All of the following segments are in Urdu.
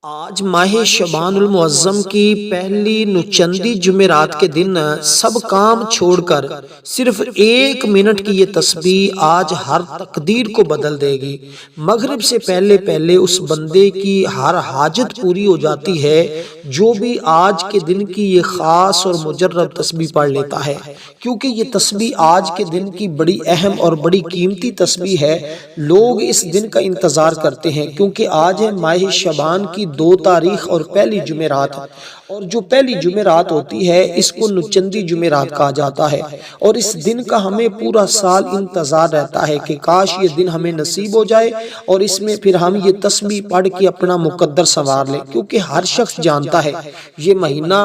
آج ماہ شعبان المعظم کی پہلی نچندی جمعرات کے دن سب کام چھوڑ کر صرف 1 منٹ کی یہ تسبیح آج ہر تقدیر کو بدل دے گی۔ مغرب سے پہلے پہلے اس بندے کی ہر حاجت پوری ہو جاتی ہے جو بھی آج کے دن کی یہ خاص اور مجرب تسبیح پڑھ لیتا ہے، کیونکہ یہ تسبیح آج کے دن کی بڑی اہم اور بڑی قیمتی تسبیح ہے۔ لوگ اس دن کا انتظار کرتے ہیں کیونکہ آج ہے ماہ شعبان کی 2 تاریخ اور پہلی جمعرات، اور جو پہلی جمعرات ہوتی ہے اس کو نچندی جمعرات کہا جاتا ہے، اور اس دن کا ہمیں پورا سال انتظار رہتا ہے کہ کاش یہ دن ہمیں نصیب ہو جائے اور اس میں پھر ہم یہ تسبیح پڑھ کے اپنا مقدر سنوار لیں، کیونکہ ہر شخص جانتا ہے یہ مہینہ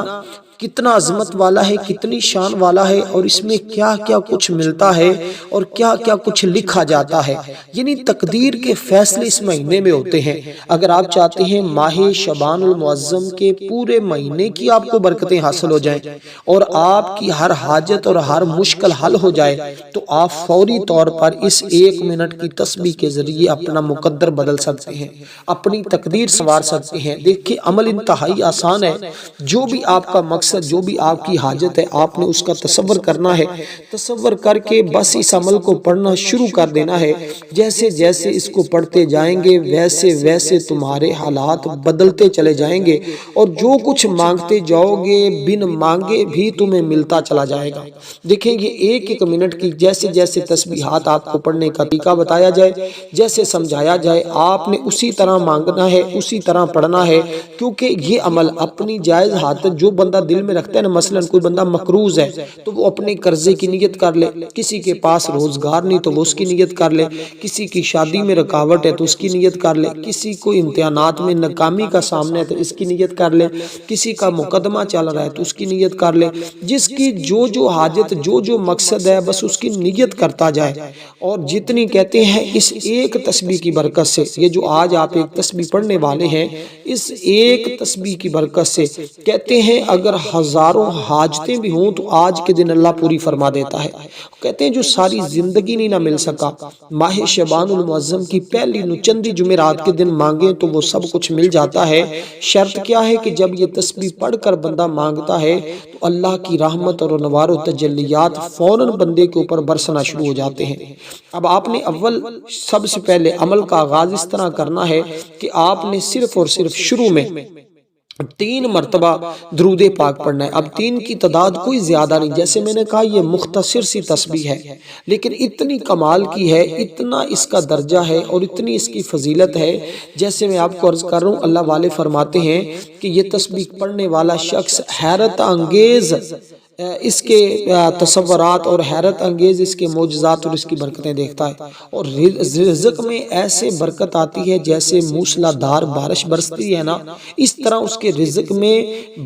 کتنا عظمت والا ہے، کتنی شان والا ہے، اور اس میں کیا کیا کچھ ملتا ہے اور کیا کیا کچھ لکھا جاتا ہے۔ یعنی تقدیر کے فیصلے اس مہینے میں ہوتے ہیں۔ اگر آپ چاہتے ہیں ماہ شعبان المعظم کے پورے مہینے کی آپ کو برکتیں حاصل ہو جائیں اور آپ کی ہر حاجت اور ہر مشکل حل ہو جائے، تو آپ فوری طور پر اس 1 منٹ کی تسبیح کے ذریعے اپنا مقدر بدل سکتے ہیں، اپنی تقدیر سنوار سکتے ہیں۔ دیکھیں عمل انتہائی آسان ہے۔ جو بھی آپ کا مقصد، جو بھی آپ کی حاجت ہے، آپ نے اس کا تصور کرنا ہے، تصور کر کے بس اس عمل کو پڑھنا شروع کر دینا ہے۔ جیسے جیسے اس کو پڑھتے جائیں گے ویسے ویسے تمہارے حالات بدلتے چلے جائیں گے، اور جو کچھ مانگتے جاؤ گے بن مانگے بھی تمہیں ملتا چلا جائے گا۔ دیکھیں یہ 1 منٹ کی جیسے جیسے تسبیحات آپ کو پڑھنے کا طریقہ بتایا جائے، جیسے سمجھایا جائے، آپ نے اسی طرح مانگنا ہے، اسی طرح پڑھنا ہے، کیونکہ یہ عمل اپنی جائز حاجت جو بندہ دل میں رکھتا ہے نا، مثلا کوئی بندہ مقروض ہے تو وہ اپنے قرضے کی نیت کر لے، کسی کے پاس روزگار نہیں تو وہ اس کی نیت کر لے، کسی کی شادی میں رکاوٹ ہے تو اس کی نیت کر لے، کسی کو امتحانات میں ناکامی کا سامنا ہے تو اس کی نیت کر لے، کسی کا مقدمہ چل رہا ہے تو اس کی نیت کر لے۔ جس کی جو حاجت، جو مقصد ہے، بس اس کی نیت کرتا جائے، اور جتنی کہتے ہیں اس 1 تسبیح کی برکت سے، یہ جو آج آپ 1 تسبیح پڑھنے والے ہیں، اس 1 تسبیح کی برکت سے کہتے ہیں اگر ہزاروں حاجتیں بھی ہوں تو آج کے دن اللہ پوری فرما دیتا ہے۔ کہتے ہیں جو ساری زندگی نہیں نہ مل سکا، ماہ شعبان المعظم کی پہلی نچندی جمعرات کے دن مانگیں تو وہ سب کچھ مل جاتا ہے۔ شرط کیا ہے کہ جب یہ تسبیح پڑھ کر بندہ مانگتا ہے تو اللہ کی رحمت اور انوار و تجلیات فوراً بندے کے اوپر برسنا شروع ہو جاتے ہیں۔ اب آپ نے سب سے پہلے عمل کا آغاز اس طرح کرنا ہے کہ آپ نے صرف اور صرف شروع میں 3 مرتبہ درود پاک پڑھنا ہے۔ اب 3 کی تعداد کوئی زیادہ نہیں، جیسے میں نے کہا یہ مختصر سی تسبیح ہے، لیکن اتنی کمال کی ہے، اتنا اس کا درجہ ہے اور اتنی اس کی فضیلت ہے۔ جیسے میں آپ کو عرض کر رہا ہوں، اللہ والے فرماتے ہیں کہ یہ تسبیح پڑھنے والا شخص حیرت انگیز اس کے تصورات اور حیرت انگیز اس کے معجزات اور اس کی برکتیں دیکھتا ہے، اور رزق میں ایسے برکت آتی ہے جیسے موسلا دھار بارش برستی ہے نا، اس طرح اس کے رزق میں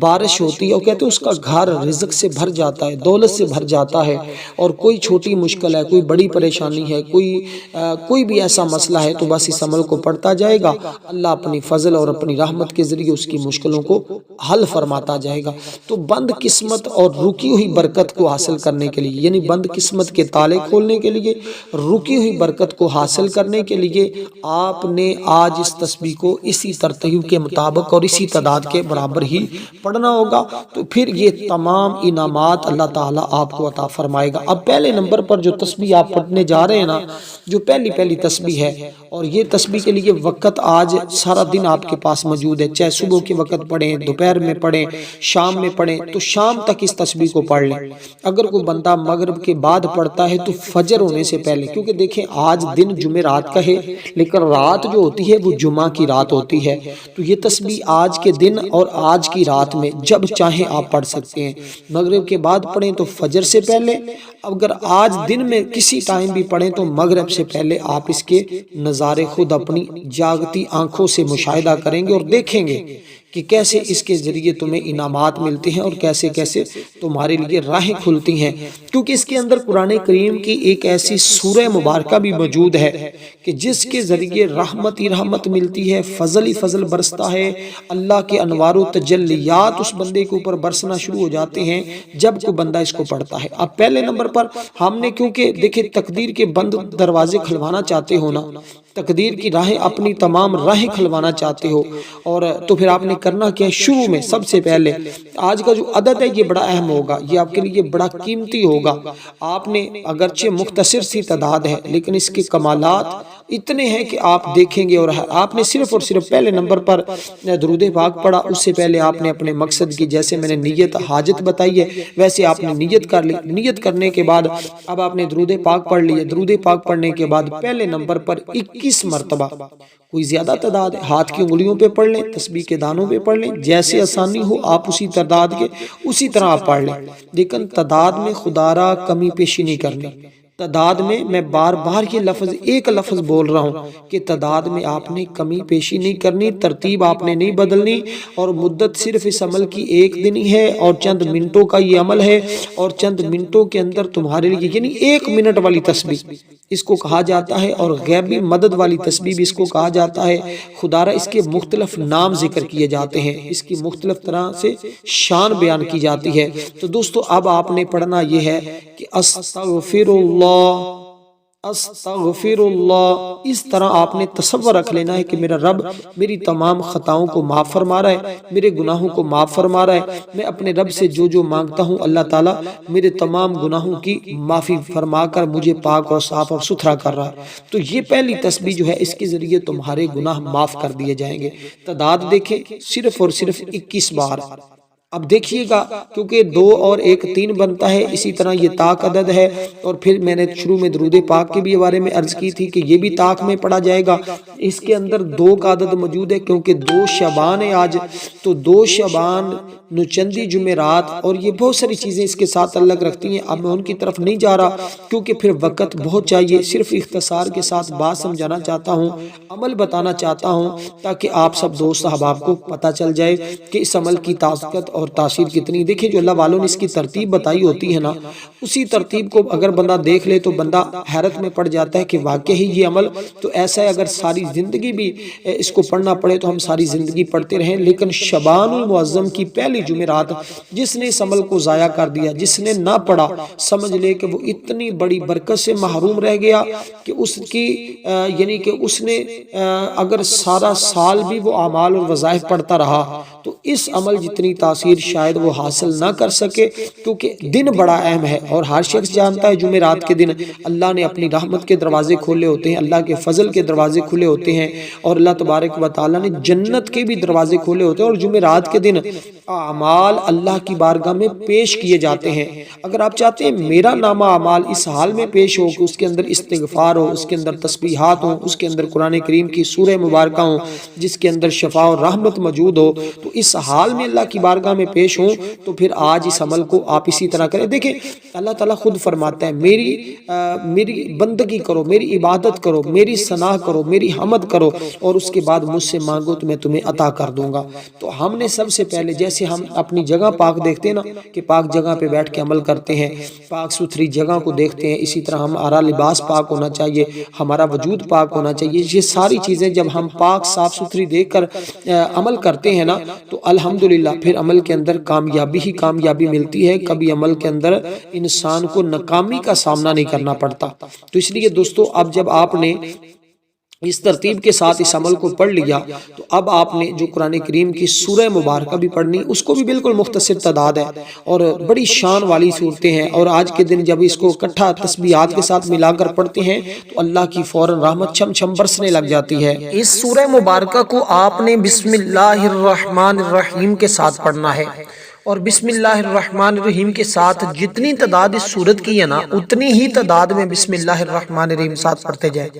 بارش ہوتی ہے، اور کہتے ہیں اس کا گھر رزق سے بھر جاتا ہے، دولت سے بھر جاتا ہے، اور کوئی چھوٹی مشکل ہے، کوئی بڑی پریشانی ہے، کوئی بھی ایسا مسئلہ ہے تو بس اس عمل کو پڑھتا جائے گا، اللہ اپنی فضل اور اپنی رحمت کے ذریعے اس کی مشکلوں کو حل فرماتا جائے گا۔ تو بند قسمت اور رکی ہوئی برکت کو حاصل کرنے کے لیے، یعنی بند قسمت کے تالے کھولنے کے لیے، رکی ہوئی برکت کو حاصل کرنے کے لیے آپ نے آج اس تسبیح کو اسی ترتیب کے مطابق اور اسی تعداد کے برابر ہی پڑھنا ہوگا، تو پھر یہ تمام انعامات اللہ تعالیٰ آپ کو عطا فرمائے گا۔ اب پہلے نمبر پر جو تسبیح آپ پڑھنے جا رہے ہیں نا، جو پہلی تسبیح ہے، اور یہ تسبیح کے لیے وقت آج سارا دن آپ کے پاس موجود ہے، چاہے صبح کے وقت پڑھیں، دوپہر میں پڑھیں، شام میں پڑھیں، تو شام تک اس تسبیح کو پڑھ لیں۔ اگر کوئی بندہ مغرب کے بعد پڑھتا ہے تو فجر ہونے سے پہلے، کیونکہ دیکھیں آج دن جمعرات کا ہے لیکن رات جو ہوتی ہے وہ جمعہ کی رات ہوتی ہے، تو یہ تسبیح آج کے دن اور آج کی رات میں جب چاہیں آپ پڑھ سکتے ہیں۔ مغرب کے بعد پڑھیں تو فجر سے پہلے، اگر آج دن میں کسی ٹائم بھی پڑھیں تو مغرب سے پہلے آپ اس کے نظارے خود اپنی جاگتی آنکھوں سے مشاہدہ کریں گے اور دیکھیں گے کہ کیسے اس کے ذریعے تمہیں انعامات ملتے ہیں اور کیسے کیسے تمہارے لیے راہیں کھلتی ہیں، کیونکہ اس کے اندر قرآن کریم کی ایک ایسی سورہ مبارکہ بھی موجود ہے کہ جس کے ذریعے رحمت ہی رحمت ملتی ہے، فضل ہی فضل برستا ہے، اللہ کے انوار و تجلیات اس بندے کے اوپر برسنا شروع ہو جاتے ہیں جب کوئی بندہ اس کو پڑھتا ہے۔ اب پہلے نمبر پر ہم نے کیونکہ دیکھیں تقدیر کے بند دروازے کھلوانا چاہتے ہو نا، تقدیر کی راہیں اپنی تمام راہیں کھلوانا چاہتے ہو، اور تو پھر آپ نے کرنا کیا ہے؟ شروع میں سب سے پہلے آج کا جو عدد ہے یہ بڑا اہم ہوگا، یہ آپ کے لیے بڑا قیمتی ہوگا۔ آپ نے اگرچہ مختصر سی تعداد ہے لیکن اس کے کمالات اتنے ہیں کہ آپ دیکھیں گے، اور آپ نے صرف اور صرف پہلے نمبر پر درود پاک پڑھا، اس سے پہلے آپ نے اپنے مقصد کی، جیسے میں نے نیت حاجت بتائی ہے ویسے آپ نے نیت کر لی، نیت کرنے کے بعد اب آپ نے درود پاک پڑھ لیا، درود پاک پڑھنے کے بعد پہلے نمبر پر 21 مرتبہ، کوئی زیادہ تعداد ہے ہاتھ کی انگلیوں پہ پڑھ لیں، تسبیح کے دانوں پہ پڑھ لیں، جیسے آسانی ہو آپ اسی تعداد کے اسی طرح آپ پڑھ لیں، لیکن تعداد میں خدا را کمی پیشی نہیں کرنی۔ تعداد میں بار بار یہ لفظ ایک لفظ بول رہا ہوں کہ تعداد میں آپ نے کمی پیشی نہیں کرنی، ترتیب آپ نے نہیں بدلنی، اور مدت صرف اس عمل کی 1 دن ہی ہے اور چند منٹوں کا یہ عمل ہے، اور چند منٹوں کے اندر تمہارے لیے یعنی 1 منٹ والی تسبیح اس کو کہا جاتا ہے، اور غیبی مدد والی تسبیح بھی اس کو کہا جاتا ہے۔ خدا را اس کے مختلف نام ذکر کیے جاتے ہیں، اس کی مختلف طرح سے شان بیان کی جاتی ہے۔ تو دوستو اب آپ نے پڑھنا یہ ہے کہ استغفر اللہ استغفر اللہ، اس طرح آپ نے تصور رکھ لینا ہے کہ میرا رب میری تمام خطاؤں کو معاف فرما رہا ہے، میرے گناہوں کو معاف فرما رہا ہے، میں اپنے رب سے جو جو مانگتا ہوں اللہ تعالیٰ میرے تمام گناہوں کی معافی فرما کر مجھے پاک اور صاف اور ستھرا کر رہا ہے۔ تو یہ پہلی تسبیح جو ہے اس کے ذریعے تمہارے گناہ معاف کر دیے جائیں گے۔ تعداد دیکھیں صرف اور صرف 21 بار۔ اب دیکھیے گا کیونکہ 2 اور 1 3 بنتا ہے، اسی طرح یہ تاک عدد ہے، اور پھر میں نے شروع میں درود پاک کے بھی بارے میں عرض کی تھی کہ یہ بھی تاک میں پڑھا جائے گا۔ اس کے اندر 2 کا عدد موجود ہے کیونکہ 2 شعبان ہے آج، تو 2 شعبان نچندی جمعرات، اور یہ بہت ساری چیزیں اس کے ساتھ تعلق رکھتی ہیں۔ اب میں ان کی طرف نہیں جا رہا کیونکہ پھر وقت بہت چاہیے، صرف اختصار کے ساتھ بات سمجھانا چاہتا ہوں، عمل بتانا چاہتا ہوں تاکہ آپ سب دوست احباب کو پتہ چل جائے کہ اس عمل کی طاقت اور تاثیر کتنی۔ دیکھیں جو اللہ والوں نے اس کی ترتیب بتائی ہوتی ہے نا، اسی ترتیب کو اگر بندہ دیکھ لے تو بندہ حیرت میں پڑ جاتا ہے کہ واقعی یہ عمل تو ایسا ہے، اگر ساری زندگی بھی اس کو پڑھنا پڑے تو ہم ساری زندگی پڑھتے رہیں، لیکن شعبان المعظم کی پہلی جمعرات جس نے اس عمل کو ضائع کر دیا، جس نے نہ پڑھا، سمجھ لے کہ وہ اتنی بڑی برکت سے محروم رہ گیا کہ اس کی یعنی کہ اس نے اگر سارا سال بھی وہ اعمال اور وظائف پڑھتا رہا تو اس عمل جتنی تاثیر شاید وہ حاصل نہ کر سکے، کیونکہ دن بڑا اہم ہے، اور ہر شخص جانتا ہے جمعرات کے دن اللہ نے اپنی رحمت کے دروازے کھولے ہوتے ہیں، اللہ کے فضل کے دروازے کھلے ہوتے ہیں، اور اللہ تبارک و تعالیٰ نے جنت کے بھی دروازے کھولے ہوتے ہیں، اور جمعرات کے دن اعمال اللہ کی بارگاہ میں پیش کیے جاتے ہیں۔ اگر آپ چاہتے ہیں میرا نامہ اعمال اس حال میں پیش ہو کہ اس کے اندر استغفار ہو، اس کے اندر تسبیحات ہوں، اس کے اندر قرآن کریم کی سورہ مبارکہ ہوں، جس کے اندر شفا اور رحمت موجود ہو، تو اس حال میں اللہ کی بارگاہ میں پیش ہوں، تو پھر آج اس عمل کو آپ اسی طرح کریں۔ دیکھیں اللہ تعالیٰ خود فرماتا ہے میری بندگی کرو، میری عبادت کرو، میری ثنا کرو، میری حمد کرو، اور اس کے بعد مجھ سے مانگو تو میں تمہیں عطا کر دوں گا۔ تو ہم نے سب سے پہلے جیسے ہم اپنی جگہ پاک دیکھتے ہیں نا کہ پاک جگہ پہ بیٹھ کے عمل کرتے ہیں، پاک ستھری جگہ کو دیکھتے ہیں، اسی طرح ہمارا لباس پاک ہونا چاہیے، ہمارا وجود پاک ہونا چاہیے۔ یہ ساری چیزیں جب ہم پاک صاف ستھری دیکھ کر عمل کرتے ہیں نا تو الحمدللہ پھر عمل کے اندر کامیابی ہی کامیابی ملتی ہے، کبھی عمل کے اندر انسان کو ناکامی کا سامنا نہیں کرنا پڑتا۔ تو اس لیے دوستو اب جب آپ نے اس ترتیب کے ساتھ اس عمل کو پڑھ لیا تو اب آپ نے جو قرآن کریم کی سورہ مبارکہ بھی پڑھنی، اس کو بھی بالکل مختصر تعداد ہے اور بڑی شان والی صورتیں ہیں، اور آج کے دن جب اس کو اکٹھا تسبیحات کے ساتھ ملا کر پڑھتے ہیں تو اللہ کی فوراً رحمت چھم چھم برسنے لگ جاتی ہے۔ اس سورہ مبارکہ کو آپ نے بسم اللہ الرحمن الرحیم کے ساتھ پڑھنا ہے، اور بسم اللہ الرحمن الرحیم کے ساتھ جتنی تعداد اس سورت کی ہے نا اتنی ہی تعداد میں بسم اللہ الرحمن الرحیم ساتھ پڑھتے جائیں،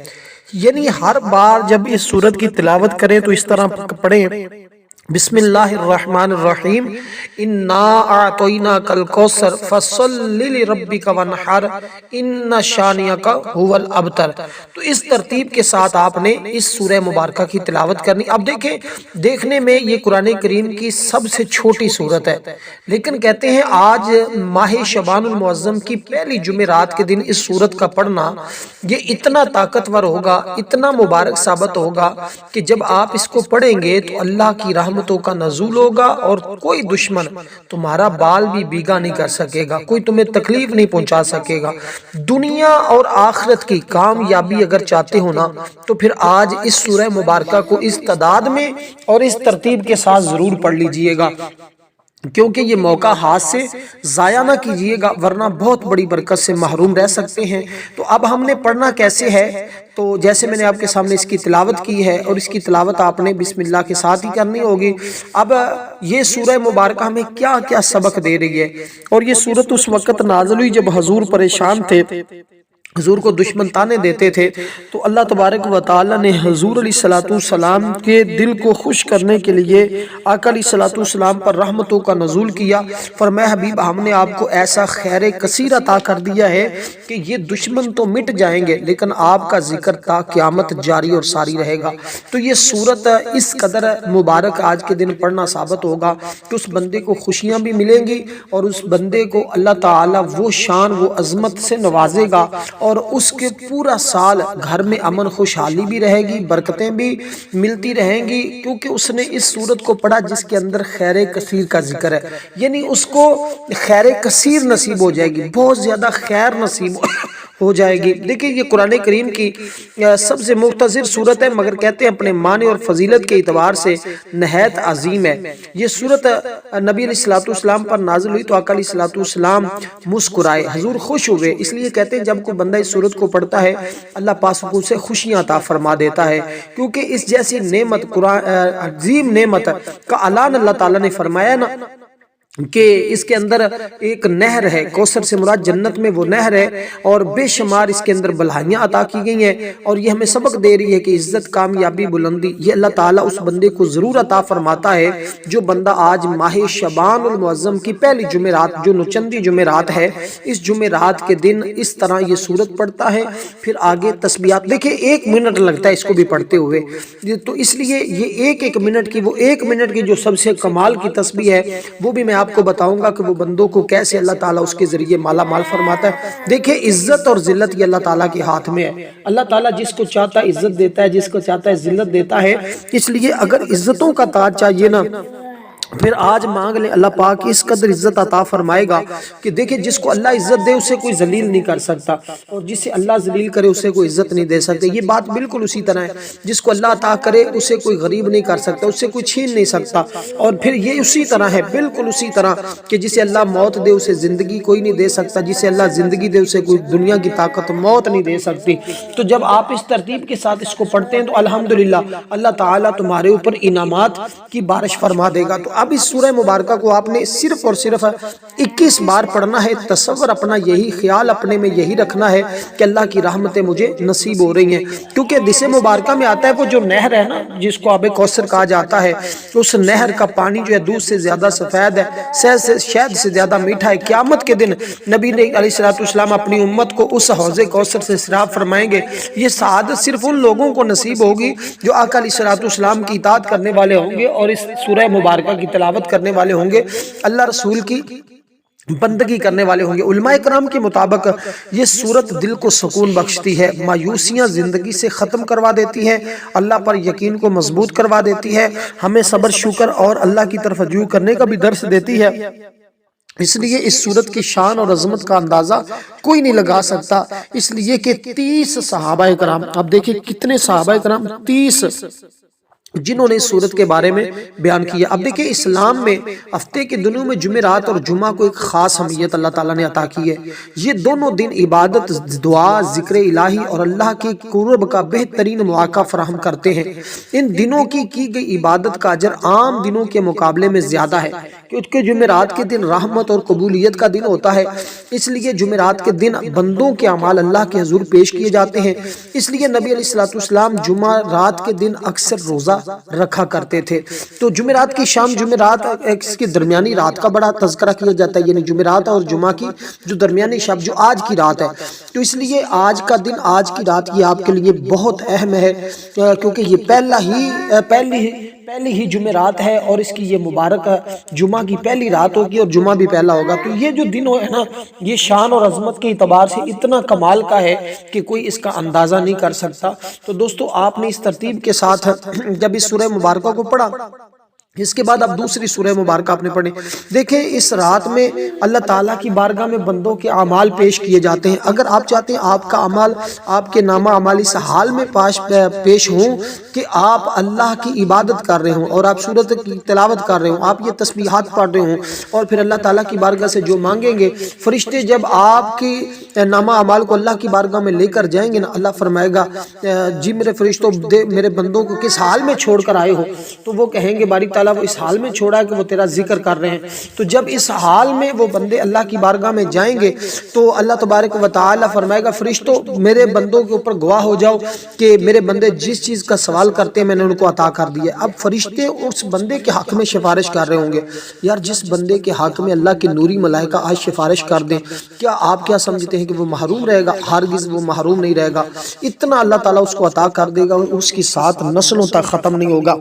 یعنی ہر بار جب اس سورت کی تلاوت کریں تو اس طرح پڑھیں بسم اللہ الرحمن الرحیم انا اعطیناک الکوثر فصل لربک وانحر ان شانئک هو الابتر۔ تو اس ترتیب کے ساتھ آپ نے اس سورہ مبارکہ کی تلاوت کرنی۔ اب دیکھیں، دیکھنے میں یہ قرآن کریم کی سب سے چھوٹی سورت ہے، لیکن کہتے ہیں آج ماہ شعبان المعظم کی پہلی جمعرات کے دن اس سورت کا پڑھنا یہ اتنا طاقتور ہوگا، اتنا مبارک ثابت ہوگا کہ جب آپ اس کو پڑھیں گے تو اللہ کی رحمتوں کا نزول ہوگا اور کوئی دشمن تمہارا بال بھی بیگا نہیں کر سکے گا، کوئی تمہیں تکلیف نہیں پہنچا سکے گا۔ دنیا اور آخرت کی کامیابی اگر چاہتے ہو نا تو پھر آج اس سورہ مبارکہ کو اس تعداد میں اور اس ترتیب کے ساتھ ضرور پڑھ لیجئے گا، کیونکہ یہ موقع ہاتھ سے ضائع نہ کیجئے گا ورنہ بہت بڑی برکت سے محروم رہ سکتے ہیں۔ تو اب ہم نے پڑھنا کیسے ہے؟ تو جیسے میں نے آپ کے سامنے اس کی تلاوت کی ہے اور اس کی تلاوت آپ نے بسم اللہ کے ساتھ ہی کرنی ہوگی۔ اب یہ سورہ مبارکہ ہمیں کیا کیا سبق دے رہی ہے، اور یہ سورت اس وقت نازل ہوئی جب حضور پریشان تھے، حضور کو دشمن تانے دیتے تھے، تو اللہ تبارک و تعالی نے حضور علیہ السلام کے دل کو خوش کرنے کے لیے آقا علیہ السلام پر رحمتوں کا نزول کیا۔ فرمایا حبیب ہم نے آپ کو ایسا خیر کثیر عطا کر دیا ہے کہ یہ دشمن تو مٹ جائیں گے لیکن آپ کا ذکر تا قیامت جاری اور ساری رہے گا۔ تو یہ سورت اس قدر مبارک آج کے دن پڑھنا ثابت ہوگا کہ اس بندے کو خوشیاں بھی ملیں گی اور اس بندے کو اللہ تعالیٰ وہ شان وہ عظمت سے نوازے گا، اور اس کے پورا سال گھر میں امن خوشحالی بھی رہے گی، برکتیں بھی ملتی رہیں گی، کیونکہ اس نے اس سورت کو پڑھا جس کے اندر خیر کثیر کا ذکر ہے، یعنی اس کو خیر کثیر نصیب ہو جائے گی، بہت زیادہ خیر نصیب ہو جائے گی۔ دیکھیں یہ قرآن کریم کی سب سے مختصر سورت ہے، مگر کہتے ہیں اپنے معنی اور فضیلت کے اعتبار سے نہایت عظیم ہے۔ یہ سورت نبی علیہ السلام پر نازل ہوئی تو آقا علیہ السلام مسکرائے، حضور خوش ہوئے، اس لیے کہتے ہیں جب کوئی بندہ اس سورت کو پڑھتا ہے اللہ پاک اسے خوشیاں عطا فرما دیتا ہے، کیونکہ اس جیسی نعمت عظیم نعمت کا اعلان اللہ تعالیٰ نے فرمایا نا کہ اس کے اندر ایک نہر ہے، کوثر سے مراد جنت میں وہ نہر ہے، اور بے شمار اس کے اندر بلائیاں عطا کی گئی ہیں، اور یہ ہمیں سبق دے رہی ہے کہ عزت کامیابی بلندی یہ اللہ تعالیٰ اس بندے کو ضرور عطا فرماتا ہے جو بندہ آج ماہ شعبان المعظم کی پہلی جمعرات جو نچندی جمعرات ہے، اس جمعرات کے دن اس طرح یہ سورت پڑھتا ہے، پھر آگے تسبیحات دیکھیں 1 منٹ لگتا ہے اس کو بھی پڑھتے ہوئے، تو اس لیے یہ ایک منٹ کی وہ 1 منٹ کی جو سب سے کمال کی تسبیح ہے وہ بھی میں آپ کو بتاؤں گا کہ وہ بندوں کو کیسے اللہ تعالیٰ اس کے ذریعے مالا مال فرماتا ہے۔ دیکھیں عزت اور ذلت یہ اللہ تعالیٰ کے ہاتھ میں ہے، اللہ تعالیٰ جس کو چاہتا ہے عزت دیتا ہے، جس کو چاہتا ہے ذلت دیتا ہے، اس لیے اگر عزتوں کا تاج چاہیے نا پھر آج مانگ لیں، اللہ پاک اس قدر عزت عطا فرمائے گا کہ دیکھیں جس کو اللہ عزت دے اسے کوئی ذلیل نہیں کر سکتا، اور جسے اللہ ذلیل کرے اسے کوئی عزت نہیں دے سکتے۔ یہ بات بالکل اسی طرح ہے، جس کو اللہ عطا کرے اسے کوئی غریب نہیں کر سکتا، اسے کوئی چھین نہیں سکتا، اور پھر یہ اسی طرح ہے، بالکل اسی طرح کہ جسے اللہ موت دے اسے زندگی کوئی نہیں دے سکتا، جسے اللہ زندگی دے اسے کوئی دنیا کی طاقت موت نہیں دے سکتی۔ تو جب آپ اس ترتیب کے ساتھ اس کو پڑھتے ہیں تو الحمدللہ اللہ تعالیٰ تمہارے اوپر انعامات کی بارش فرما دے گا۔ تو اب اس سورہ مبارکہ کو آپ نے صرف اور صرف 21 بار پڑھنا ہے، تصور اپنا یہی خیال اپنے میں یہی رکھنا ہے کہ اللہ کی رحمتیں مجھے نصیب ہو رہی ہیں، کیونکہ حدیث مبارکہ میں آتا ہے وہ جو نہر ہے نا جس کو آب کوثر کہا جاتا ہے، اس نہر کا پانی جو ہے دودھ سے زیادہ سفید ہے، شہد سے زیادہ میٹھا ہے۔ قیامت کے دن نبی علیہ السلام اپنی امت کو اس حوض کوثر سے شراب فرمائیں گے۔ یہ سعادت صرف ان لوگوں کو نصیب ہوگی جو آقا علیہ السلام کی اطاعت کرنے والے ہوں گے اور اس سورہ مبارکہ کی تلاوت کرنے والے ہوں گے، اللہ رسول کی بندگی کرنے والے ہوں گے۔ علماء کرام کے مطابق یہ سورت دل کو سکون بخشتی ہے، مایوسیاں زندگی سے ختم کروا دیتی ہے، اللہ پر یقین کو مضبوط کروا دیتی ہے، ہمیں صبر شکر اور اللہ کی طرف رجوع کرنے کا بھی درس دیتی ہے۔ اس لیے اس سورت کی شان اور عظمت کا اندازہ کوئی نہیں لگا سکتا، اس لیے کہ 30 صحابہ کرام، اب دیکھیں کتنے صحابہ کرام، 30 جنہوں نے اس سورت کے بارے میں بیان کیا۔ اب دیکھیں اسلام میں ہفتے کے دنوں میں جمعرات اور جمعہ کو ایک خاص اہمیت اللہ تعالیٰ نے عطا کی ہے۔ یہ دونوں دن عبادت، دعا، ذکر الہی اور اللہ کے قرب کا بہترین مواقع فراہم کرتے ہیں۔ ان دنوں کی گئی عبادت کا اجر عام دنوں کے مقابلے میں زیادہ ہے، کیونکہ جمعرات کے دن رحمت اور قبولیت کا دن ہوتا ہے، اس لیے جمعرات کے دن بندوں کے اعمال اللہ کے حضور پیش کیے جاتے ہیں۔ اس لیے نبی علیہ السلام جمعہ رات کے دن اکثر روزہ رکھا کرتے تھے۔ تو جمعرات کی شام، جمعرات اس کی درمیانی رات کا بڑا تذکرہ کیا جاتا ہے، یعنی جمعرات اور جمعہ کی جو درمیانی شب، جو آج کی رات ہے، تو اس لیے آج کا دن، آج کی رات یہ آپ کے لیے بہت اہم ہے، کیونکہ یہ پہلی ہی جمعرات ہے، اور اس کی یہ مبارک جمعہ کی پہلی رات ہوگی اور جمعہ بھی پہلا ہوگا۔ تو یہ جو دن ہے نا، یہ شان اور عظمت کے اعتبار سے اتنا کمال کا ہے کہ کوئی اس کا اندازہ نہیں کر سکتا۔ تو دوستو، آپ نے اس ترتیب کے ساتھ جب اس سورہ مبارکہ کو پڑھا، اس کے بعد اب دوسری سورہ مبارکہ آپ نے پڑھی۔ دیکھیں، اس رات میں اللہ تعالیٰ کی بارگاہ میں بندوں کے اعمال پیش کیے جاتے ہیں۔ اگر آپ چاہتے ہیں آپ کا اعمال، آپ کے نامہ اعمال اس حال میں پیش ہوں کہ آپ اللہ کی عبادت کر رہے ہوں، اور آپ سورت کی تلاوت کر رہے ہوں، آپ یہ تسبیحات پڑھ رہے ہوں، اور پھر اللہ تعالیٰ کی بارگاہ سے جو مانگیں گے، فرشتے جب آپ کی نامہ اعمال کو اللہ کی بارگاہ میں لے کر جائیں گے نا، اللہ فرمائے گا، جی میرے فرشتوں، میرے بندوں کو کس حال میں چھوڑ کر آئے ہو؟ تو وہ کہیں گے باری تعالیٰ وہ اس حال میں چھوڑا ہے کہ وہ تیرا ذکر کر رہے ہیں۔ تو جب اس حال میں وہ بندے اللہ کی بارگاہ میں جائیں گے تو اللہ تبارک و تعالیٰ فرمائے گا، فرشتوں میرے بندوں کے اوپر گواہ ہو جاؤ کہ میرے بندے جس چیز کا سوال کرتے ہیں میں نے ان کو عطا کر دیا۔ اب فرشتے اس بندے کے حق میں سفارش کر رہے ہوں گے، یار جس بندے کے حق میں اللہ کی نوری ملائکہ آج سفارش کر دیں، کیا آپ کیا سمجھتے ہیں کہ وہ محروم رہے گا؟ ہرگز وہ محروم نہیں رہے گا، اتنا اللہ تعالیٰ اس کو عطا کر دے گا، اور اس کی ساتھ نسلوں تک ختم نہیں ہوگا۔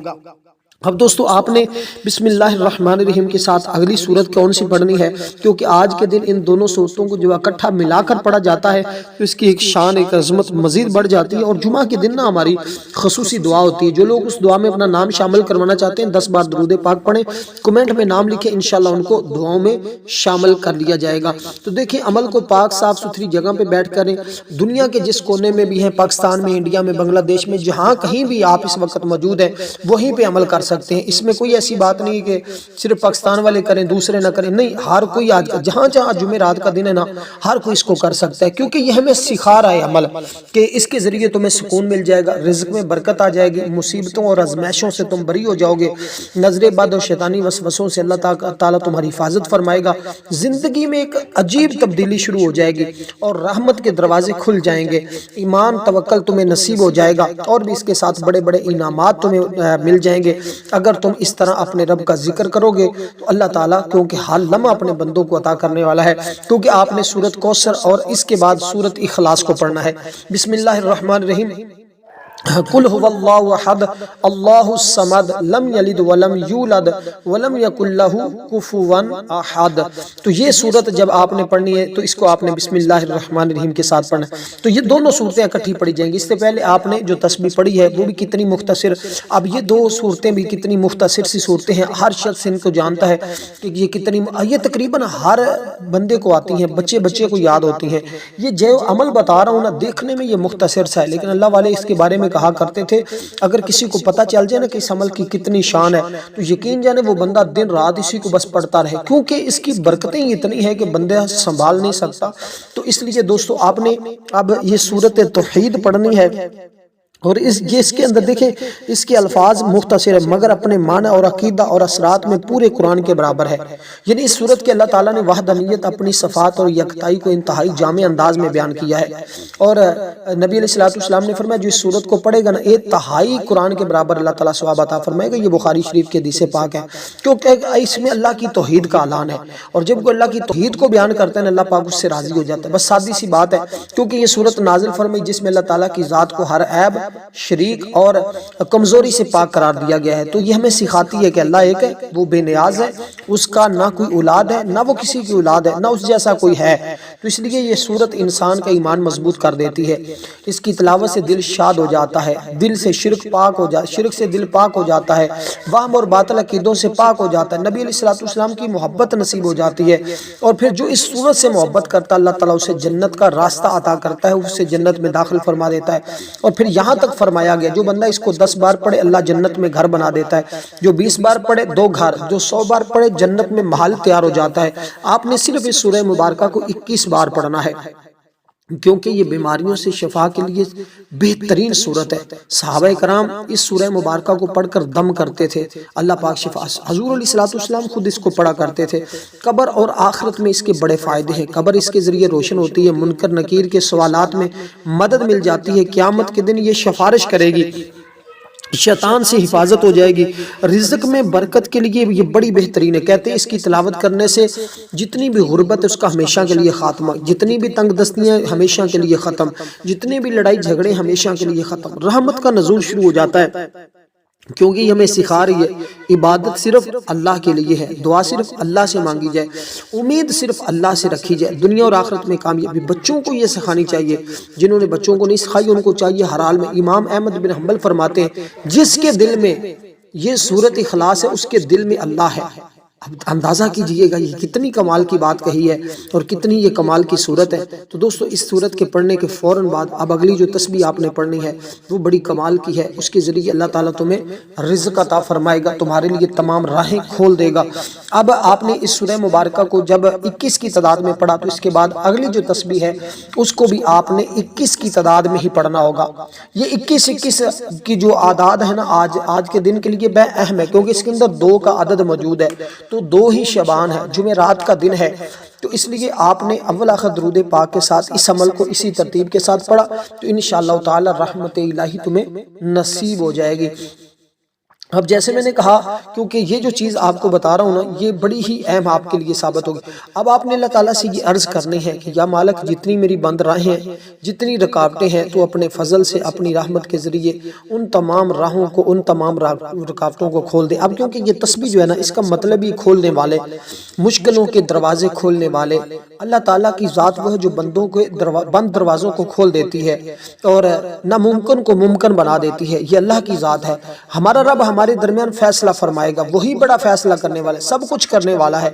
اب دوستو، آپ نے بسم اللہ الرحمن الرحیم کے ساتھ اگلی سورت کون سی پڑھنی ہے؟ کیونکہ آج کے دن ان دونوں سورتوں کو جو اکٹھا ملا کر پڑھا جاتا ہے تو اس کی ایک شان، ایک عظمت مزید بڑھ جاتی ہے۔ اور جمعہ کے دن نا ہماری خصوصی دعا ہوتی ہے، جو لوگ اس دعا میں اپنا نام شامل کروانا چاہتے ہیں 10 بار درود پاک پڑھیں، کمنٹ میں نام لکھیں، انشاءاللہ ان کو دعاؤں میں شامل کر لیا جائے گا۔ تو دیکھیں، عمل کو پاک صاف ستھری جگہ پہ بیٹھ کریں، دنیا کے جس کونے میں بھی ہیں، پاکستان میں، انڈیا میں، بنگلہ دیش میں، جہاں کہیں بھی آپ اس وقت موجود ہیں وہیں پہ عمل کر سکتے ہیں۔ اس میں کوئی ایسی بات نہیں کہ صرف پاکستان والے کریں دوسرے نہ کریں، نہیں، ہر کوئی آج جہاں جہاں جمعرات کا دن ہے نا، ہر کوئی اس کو کر سکتا ہے، کیونکہ یہ ہمیں سکھا رہا ہے عمل کہ اس کے ذریعے تمہیں سکون مل جائے گا، رزق میں برکت آ جائے گی، مصیبتوں اور آزمائشوں سے تم بری ہو جاؤ گے، نظر بد اور شیطانی وسوسوں سے اللہ تعالیٰ تمہاری حفاظت فرمائے گا، زندگی میں ایک عجیب تبدیلی شروع ہو جائے گی اور رحمت کے دروازے کھل جائیں گے، ایمان توکل تمہیں نصیب ہو جائے گا، اور بھی اس کے ساتھ بڑے بڑے انعامات تمہیں مل جائیں گے اگر تم اس طرح اپنے رب کا ذکر کرو گے۔ تو اللہ تعالیٰ کیونکہ حال لمحہ اپنے بندوں کو عطا کرنے والا ہے، کیونکہ آپ نے سورت کوثر اور اس کے بعد سورت اخلاص کو پڑھنا ہے۔ بسم اللہ الرحمن الرحیم۔ قل هو الله احد الله الصمد لم يلد ولم يولد ولم يكن له كفوا احد۔ تو یہ سورت جب آپ نے پڑھنی ہے تو اس کو آپ نے بسم اللہ الرحمن الرحیم کے ساتھ پڑھنا ہے۔ تو یہ دونوں صورتیں اکٹھی پڑھی جائیں گی۔ اس سے پہلے آپ نے جو تسبیح پڑھی ہے وہ بھی کتنی مختصر، اب یہ دو صورتیں بھی کتنی مختصر سی صورتیں ہیں، ہر شخص ان کو جانتا ہے کہ یہ کتنی، یہ تقریباً ہر بندے کو آتی ہیں، بچے کو یاد ہوتی ہیں۔ یہ جو عمل بتا رہا ہوں نا، دیکھنے میں یہ مختصر سا ہے، لیکن اللہ والے اس کے بارے میں کہا کرتے تھے اگر کسی کو پتہ چل جائے نا کہ اس عمل کی کتنی شان ہے تو یقین جانے وہ بندہ دن رات اسی کو بس پڑھتا رہے، کیونکہ اس کی برکتیں اتنی ہیں کہ بندہ سنبھال نہیں سکتا۔ تو اس لیے دوستو، آپ نے اب یہ سورت توحید پڑھنی ہے، اور اس کے اندر دیکھیں اس کے الفاظ مختصر ہے مگر اپنے معنی اور عقیدہ اور اثرات میں پورے قرآن کے برابر ہے۔ یعنی اس صورت کے اللہ تعالیٰ نے وحدانیت، اپنی صفات اور یکتائی کو انتہائی جامع انداز میں بیان کیا ہے، اور نبی علیہ السلام نے فرمایا جو اس صورت کو پڑھے گا نا، انتہائی قرآن کے برابر اللہ تعالیٰ ثواب عطا فرمائے گا۔ یہ بخاری شریف کے حدیث پاک ہے، کیونکہ اس میں اللہ کی توحید کا اعلان ہے، اور جب کوئی اللہ کی توحید کو بیان کرتا ہے نا، اللہ پاک اس سے راضی ہو جاتا ہے۔ بس سادی سی بات ہے، کیونکہ یہ صورت نازل فرمائی جس میں اللہ تعالیٰ کی ذات کو ہر عیب، شریک اور کمزوری سے پاک قرار دیا گیا ہے۔ تو یہ ہمیں سکھاتی ہے کہ اللہ ایک ہے، وہ بے نیاز ہے، اس کا نہ کوئی اولاد ہے، نہ وہ کسی کی اولاد ہے، نہ اس جیسا کوئی ہے۔ تو اس لیے یہ صورت انسان کا ایمان مضبوط کر دیتی ہے، اس کی تلاوت سے دل شاد ہو جاتا ہے، دل سے شرک سے دل پاک ہو جاتا ہے، وہم اور باطل عقیدوں سے پاک ہو جاتا ہے، نبی علیہ السلام کی محبت نصیب ہو جاتی ہے، اور پھر جو اس صورت سے محبت کرتا ہے اللہ تعالیٰ اسے جنت کا راستہ عطا کرتا ہے، اسے جنت میں داخل فرما دیتا ہے۔ اور پھر یہاں تک فرمایا گیا جو بندہ اس کو 10 بار پڑھے اللہ جنت میں گھر بنا دیتا ہے، جو 20 بار پڑھے 2 گھر، جو 100 بار پڑھے جنت میں محل تیار ہو جاتا ہے۔ آپ نے صرف اس سورہ مبارکہ کو 21 بار پڑھنا ہے، کیونکہ یہ بیماریوں سے شفا کے لیے بہترین صورت ہے۔ صحابہ کرام اس سورہ مبارکہ کو پڑھ کر دم کرتے تھے، اللہ پاک شفا۔ حضور علیہ السلام خود اس کو پڑھا کرتے تھے۔ قبر اور آخرت میں اس کے بڑے فائدے ہیں، قبر اس کے ذریعے روشن ہوتی ہے، منکر نکیر کے سوالات میں مدد مل جاتی ہے، قیامت کے دن یہ سفارش کرے گی شیطان سے حفاظت ہو جائے گی، رزق میں برکت کے لیے یہ بڑی بہترین ہے۔ کہتے ہیں اس کی تلاوت کرنے سے جتنی بھی غربت ہے اس کا ہمیشہ کے لیے خاتمہ، جتنی بھی تنگ دستیاں ہمیشہ کے لیے ختم، جتنی بھی لڑائی جھگڑے ہمیشہ کے لیے ختم، رحمت کا نزول شروع ہو جاتا ہے، کیونکہ یہ ہمیں سکھا رہی ہے عبادت صرف اللہ کے لیے ہے، دعا صرف اللہ سے مانگی جائے، امید صرف اللہ سے رکھی جائے، دنیا اور آخرت میں کامیابی۔ بچوں کو یہ سکھانی چاہیے، جنہوں نے بچوں کو نہیں سکھائی ان کو چاہیے ہر حال میں۔ امام احمد بن حنبل فرماتے ہیں جس کے دل میں یہ صورت اخلاص ہے اس کے دل میں اللہ ہے۔ اب اندازہ کیجئے گا یہ کتنی کمال کی بات کہی ہے اور کتنی یہ کمال کی صورت ہے۔ تو دوستو اس صورت کے پڑھنے کے فوراً بعد اب اگلی جو تسبیح آپ نے پڑھنی ہے وہ بڑی کمال کی ہے، اس کے ذریعے اللہ تعالیٰ تمہیں رزق عطا فرمائے گا، تمہارے لیے تمام راہیں کھول دے گا۔ اب آپ نے اس سورہ مبارکہ کو جب 21 کی تعداد میں پڑھا تو اس کے بعد اگلی جو تسبیح ہے اس کو بھی آپ نے 21 کی تعداد میں ہی پڑھنا ہوگا۔ یہ 21 کی جو اعداد ہے نا آج کے دن کے لیے بے اہم ہے، کیونکہ اس کے اندر 2 کا عدد موجود ہے، تو 2 ہی شعبان ہے، جمعرات کا دن ہے، تو اس لیے آپ نے اول آخر درود پاک کے ساتھ اس عمل کو اسی ترتیب کے ساتھ پڑھا تو انشاءاللہ تعالی رحمت الہی تمہیں نصیب ہو جائے گی۔ اب جیسے میں نے کہا کیونکہ یہ جو چیز آپ کو بتا رہا ہوں نا یہ بڑی ہی اہم آپ کے لیے ثابت ہوگی۔ اب آپ نے اللہ تعالیٰ سے یہ عرض کرنی ہے کہ یا مالک جتنی میری بند راہیں ہیں، جتنی رکاوٹیں ہیں، تو اپنے فضل سے اپنی رحمت کے ذریعے ان تمام راہوں کو، ان تمام رکاوٹوں کو کھول دے۔ اب کیونکہ یہ تسبیح جو ہے نا اس کا مطلب ہی کھولنے والے، مشکلوں کے دروازے کھولنے والے، اللہ تعالیٰ کی ذات وہ ہے جو بندوں کے بند دروازوں کو کھول دیتی ہے اور ناممکن کو ممکن بنا دیتی ہے، یہ اللہ کی ذات ہے۔ ہمارا رب ہمارے درمیان فیصلہ فرمائے گا، وہی بڑا فیصلہ کرنے والا ہے، سب کچھ کرنے والا ہے۔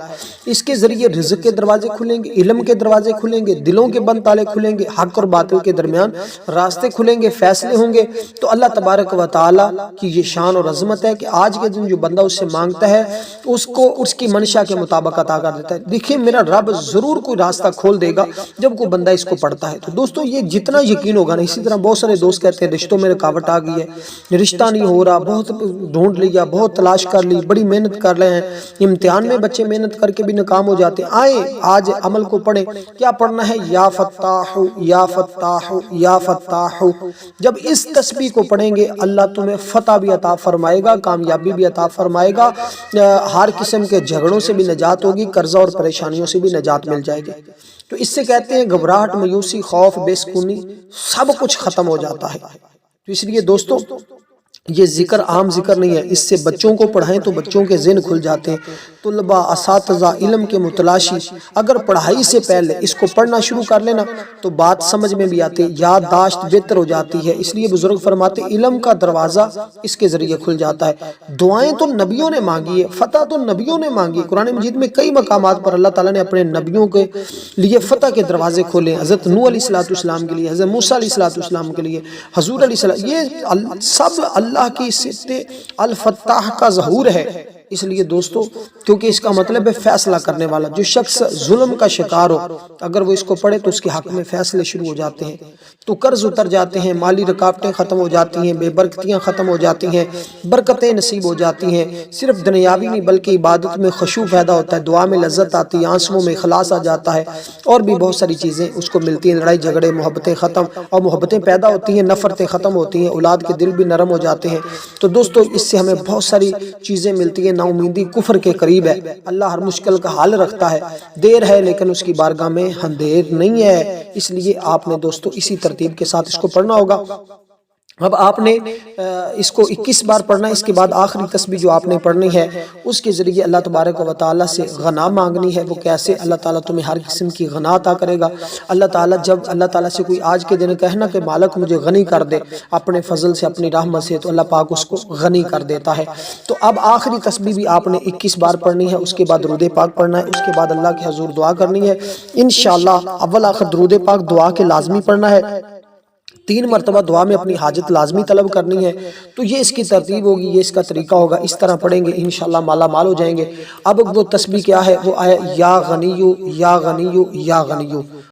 اس کے ذریعے رزق کے دروازے کھلیں گے، علم کے دروازے کھلیں گے، دلوں کے بند تالے کھلیں گے، حق اور باطل کے درمیان راستے کھلیں گے، فیصلے ہوں گے۔ تو اللہ تبارک و تعالیٰ کی یہ شان اور عظمت ہے کہ آج کے دن جو بندہ اس سے مانگتا ہے اس کو اس کی منشا کے مطابق عطا کر دیتا ہے۔ دیکھیں میرا رب ضرور کوئی راستہ کھول دے گا جب کوئی بندہ اس کو پڑھتا ہے۔ تو دوستو یہ جتنا یقین ہوگا نا، اسی طرح بہت سارے دوست کہتے ہیں رشتوں میں رکاوٹ آ گئی ہے، رشتہ نہیں ہو رہا، بہت ڈھونڈ لیا، بہت تلاش کر لی، بڑی محنت کر رہے ہیں، امتحان میں بچے محنت کر کے بھی ناکام ہو جاتے ہیں۔ آئے آج عمل کو پڑھیں۔ کیا پڑھنا ہے؟ یا فتاح یا فتاح یا فتاح۔ جب اس تسبیح کو پڑھیں گے اللہ تمہیں فتح بھی عطا فرمائے گا، کامیابی بھی عطا فرمائے گا، ہر قسم کے جھگڑوں سے بھی نجات ہوگی، قرضہ اور پریشانیوں سے بھی نجات مل جائے گی۔ تو اس سے کہتے ہیں گھبراہٹ، مایوسی، خوف، بے سکونی سب کچھ ختم ہو جاتا ہے۔ تو اس لیے دوستو یہ ذکر عام ذکر نہیں ہے، اس سے بچوں کو پڑھائیں تو بچوں کے ذہن کھل جاتے ہیں۔ طلباء، اساتذہ، علم کے متلاشی اگر پڑھائی سے پہلے اس کو پڑھنا شروع کر لینا تو بات سمجھ میں بھی آتی ہے، یادداشت بہتر ہو جاتی ہے۔ اس لیے بزرگ فرماتے ہیں علم کا دروازہ اس کے ذریعے کھل جاتا ہے۔ دعائیں تو نبیوں نے مانگی ہے، فتح تو نبیوں نے مانگی ہے۔ قرآن مجید میں کئی مقامات پر اللہ تعالیٰ نے اپنے نبیوں کے لیے فتح کے دروازے کھولے ہیں۔ حضرت نوح علیہ السلام کے لیے، حضرت موسیٰ علیہ السلام کے لیے، حضور علیہ السلام، یہ سب اللہ کی صفت الفتاح کا ظہور ہے۔ اس لیے دوستو کیونکہ اس کا مطلب ہے فیصلہ کرنے والا۔ جو شخص ظلم کا شکار ہو اگر وہ اس کو پڑھے تو اس کے حق میں فیصلے شروع ہو جاتے ہیں، تو قرض اتر جاتے ہیں، مالی رکاوٹیں ختم ہو جاتی ہیں، بے برکتیاں ختم ہو جاتی ہیں، برکتیں نصیب ہو جاتی ہیں۔ صرف دنیاوی نہیں بلکہ عبادت میں خشوع پیدا ہوتا ہے، دعا میں لذت آتی ہے، آنسوؤں میں اخلاص آ جاتا ہے، اور بھی بہت ساری چیزیں اس کو ملتی ہیں۔ لڑائی جھگڑے، محبتیں ختم، اور محبتیں پیدا ہوتی ہیں، نفرتیں ختم ہوتی ہیں، اولاد کے دل بھی نرم ہو جاتے ہیں۔ تو دوستو اس سے ہمیں بہت ساری چیزیں ملتی ہیں۔ نا امیدی کفر کے قریب ہے، اللہ ہر مشکل کا حل رکھتا ہے، دیر ہے لیکن اس کی بارگاہ میں اندھیر نہیں ہے۔ اس لیے آپ نے دوستو اسی ترتیب کے ساتھ اس کو پڑھنا ہوگا۔ اب آپ نے اس کو 21 بار پڑھنا ہے۔ اس کے بعد آخری تسبیح جو آپ نے پڑھنی ہے اس کے ذریعے اللہ تبارک و تعالیٰ سے غنا مانگنی ہے۔ وہ کیسے؟ اللہ تعالیٰ تمہیں ہر قسم کی غنا عطا کرے گا۔ اللہ تعالیٰ جب اللہ تعالیٰ سے کوئی آج کے دن کہنا کہ مالک مجھے غنی کر دے اپنے فضل سے، اپنی رحمت سے، تو اللہ پاک اس کو غنی کر دیتا ہے۔ تو اب آخری تسبیح بھی آپ نے 21 بار پڑھنی ہے، اس کے بعد درود پاک پڑھنا ہے، اس کے بعد اللہ کے حضور دعا کرنی ہے۔ انشاءاللہ اول آخر درود پاک دعا کے لازمی پڑھنا ہے، 3 مرتبہ دعا میں اپنی حاجت لازمی طلب کرنی ہے۔ تو یہ اس کی ترتیب ہوگی، یہ اس کا طریقہ ہوگا، اس طرح پڑھیں گے انشاءاللہ مالا مال ہو جائیں گے۔ اب وہ تسبیح کیا ہے؟ وہ آیا یا غنیو یا غنیو یا غنیو۔